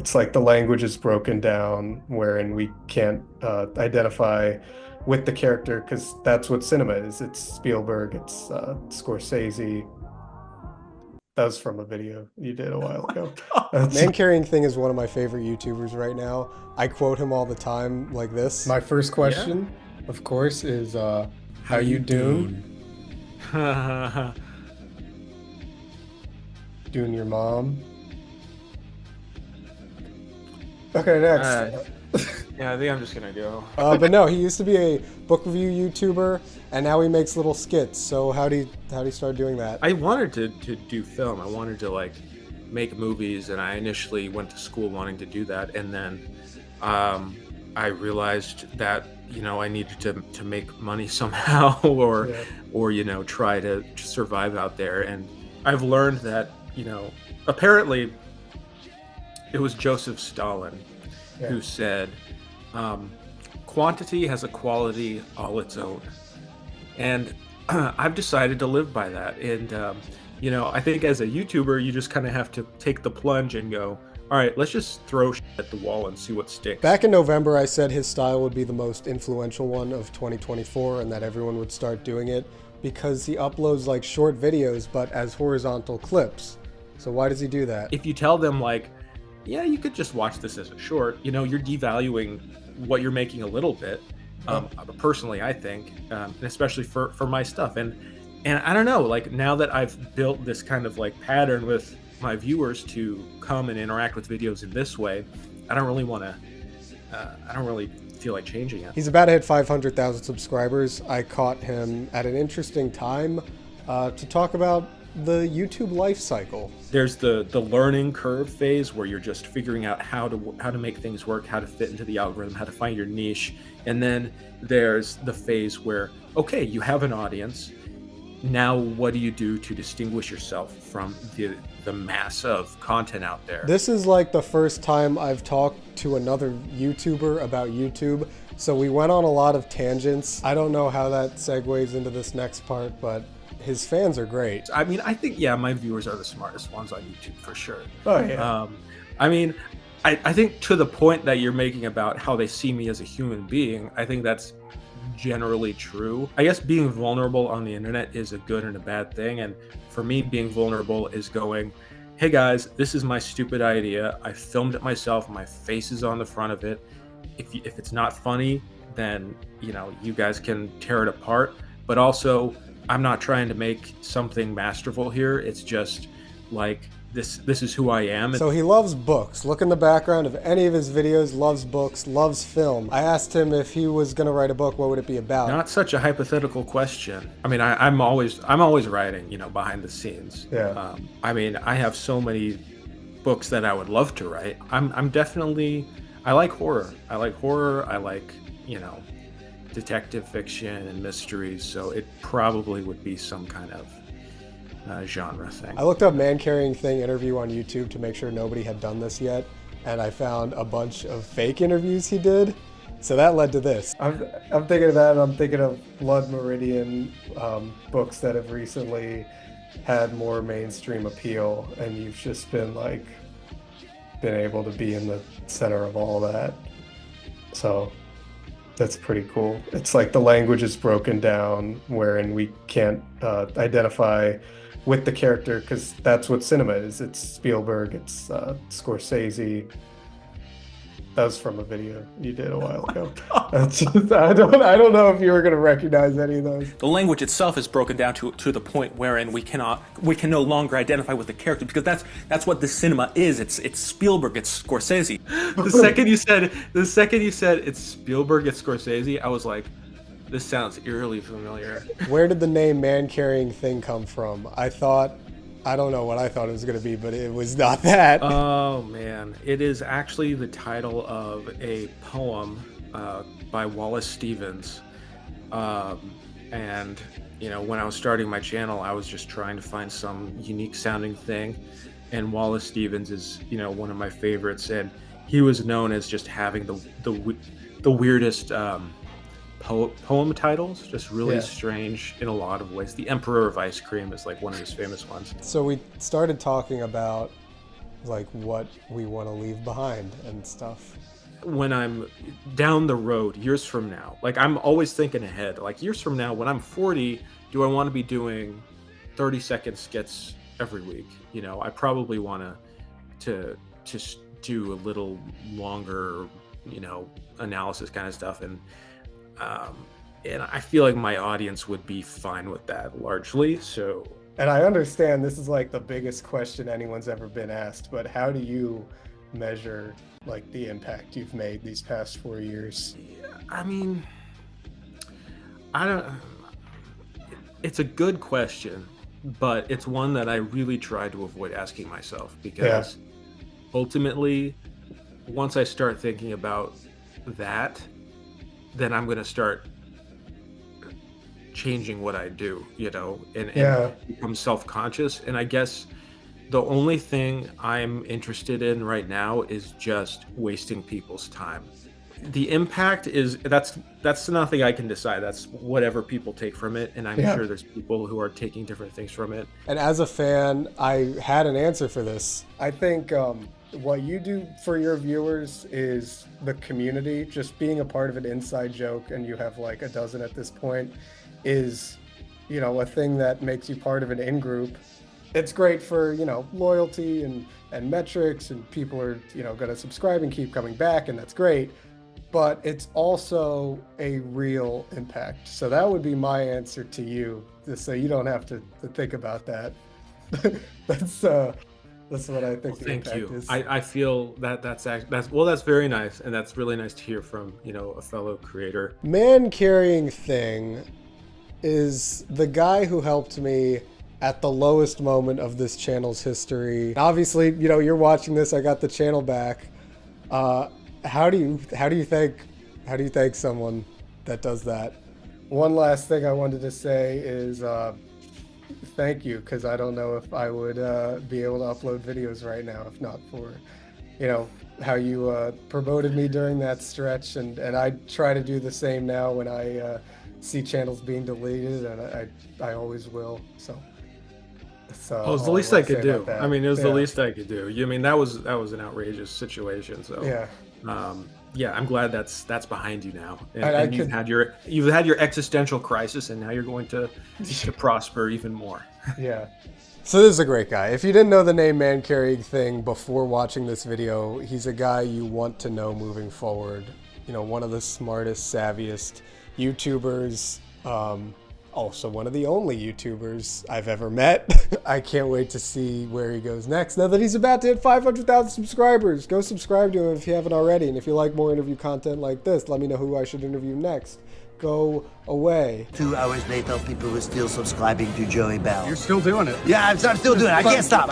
It's like the language is broken down wherein we can't identify with the character because that's what cinema is. It's Spielberg, it's Scorsese. That was from a video you did a while ago. That's Man carrying thing is one of my favorite YouTubers right now. I quote him all the time like this. my first Yeah. question, of course, is How how you you doing? doing? uh, Doing your mom? Okay, next. yeah, I think I'm just gonna go. But no, he used to be a book review YouTuber, and now he makes little skits. So how do you start doing that? I wanted to do film. I wanted to like make movies, and I initially went to school wanting to do that, and then I realized that I needed to make money somehow, or Yeah, try to survive out there. And I've learned that apparently it was Joseph Stalin yeah. who said, um, "Quantity has a quality all its own," and I've decided to live by that. And I think as a YouTuber, you just kind of have to take the plunge and go, "All right, let's just throw shit at the wall and see what sticks." Back in November, I said his style would be the most influential one of 2024 and that everyone would start doing it because he uploads like short videos but as horizontal clips. So why does he do that? If you tell them like, "Yeah, you could just watch this as a short," you're devaluing what you're making a little bit. Personally, I think, and especially for my stuff, and I don't know, like now that I've built this kind of like pattern with my viewers to come and interact with videos in this way, I don't really want to. I don't really feel like changing it. He's about to hit 500,000 subscribers. I caught him at an interesting time to talk about the YouTube life cycle. There's the learning curve phase where you're just figuring out how to make things work, how to fit into the algorithm, how to find your niche, and then there's the phase where, okay, you have an audience. Now what do you do to distinguish yourself from the mass of content out there? This is like the first time I've talked to another YouTuber about YouTube, so we went on a lot of tangents. I don't know how that segues into this next part, but his fans are great. I mean, I think, yeah, my viewers are the smartest ones on YouTube for sure. Oh yeah. I mean, I think to the point that you're making about how they see me as a human being, I think that's generally true. I guess being vulnerable on the internet is a good and a bad thing. And for me, being vulnerable is going, "Hey guys, this is my stupid idea. I filmed it myself. My face is on the front of it. If it's not funny, then, you guys can tear it apart. But also, I'm not trying to make something masterful here. It's just like this is who I am." So he loves books. Look in the background of any of his videos, loves books, loves film. I asked him if he was gonna write a book, what would it be about? Not such a hypothetical question. I mean, I'm always writing, behind the scenes. Yeah. I mean, I have so many books that I would love to write. I'm definitely, I like horror. I like, detective fiction and mysteries. So it probably would be some kind of genre thing. I looked up man carrying thing interview on YouTube to make sure nobody had done this yet, and I found a bunch of fake interviews he did. So that led to this. I'm thinking of that. I'm thinking of Blood Meridian books that have recently had more mainstream appeal, and you've just been able to be in the center of all that. So that's pretty cool. It's like the language is broken down wherein we can't identify with the character because that's what cinema is. It's Spielberg, it's Scorsese. That was from a video you did a while ago. That's just, I don't know if you were gonna recognize any of those. The language itself is broken down to the point wherein we can no longer identify with the character because that's what the cinema is. It's Spielberg, it's Scorsese. The second you said it's Spielberg, it's Scorsese, I was like, this sounds eerily familiar. Where did the name man carrying thing come from? I don't know what I thought it was going to be, but it was not that. Oh man, it is actually the title of a poem by Wallace Stevens. And when I was starting my channel, I was just trying to find some unique sounding thing, and Wallace Stevens is one of my favorites, and he was known as just having the weirdest poem titles, just really Yeah. strange in a lot of ways. The Emperor of Ice Cream is like one of his famous ones. So we started talking about like what we want to leave behind and stuff. When I'm down the road, years from now, like I'm always thinking ahead. Like years from now, when I'm 40, do I want to be doing 30-second skits every week? You know, I probably want to just do a little longer, you know, analysis kind of stuff, and I feel like my audience would be fine with that largely. So, And I understand this is like the biggest question anyone's ever been asked, but how do you measure like the impact you've made these past 4 years? I mean, I don't. It's a good question, but it's one that I really try to avoid asking myself, because ultimately, once I start thinking about that, then I'm going to start changing what I do, you know, and become self-conscious. And I guess the only thing I'm interested in right now is just wasting people's time. The impact is that's nothing I can decide. That's whatever people take from it, and I'm sure there's people who are taking different things from it. And as a fan, I had an answer for this. I think what you do for your viewers is the community. Just being a part of an inside joke, and you have like a dozen at this point, is, you know, a thing that makes you part of an in-group. It's great for, you know, loyalty and metrics, and people are, you know, going to subscribe and keep coming back, and that's great. But it's also a real impact. So that would be my answer to you, just so you don't have to think about that. That's what I think the impact is. I feel that's very nice, and that's really nice to hear from, you know, a fellow creator. Man Carrying Thing is the guy who helped me at the lowest moment of this channel's history. Obviously, you know, you're watching this, I got the channel back. How do you thank someone that does that? One last thing I wanted to say is thank you, because I don't know if I would be able to upload videos right now if not for, you know, how you promoted me during that stretch, and I try to do the same now when I see channels being deleted, and I always will. So it's it was the least I could do. I mean, it was the least I could do. I mean, that was an outrageous situation. So yeah, I'm glad that's behind you now, and you've had your existential crisis, and now you're going to prosper even more. Yeah. So this is a great guy. If you didn't know the name Man Carrying Thing before watching this video, he's a guy you want to know moving forward. You know, one of the smartest, savviest YouTubers. Also one of the only YouTubers I've ever met. I can't wait to see where he goes next. Now that he's about to hit 500,000 subscribers, go subscribe to him if you haven't already. And if you like more interview content like this, let me know who I should interview next. Go away. 2 hours later, people were still subscribing to Joeybar. You're still doing it. Yeah, I'm still doing it. I can't stop.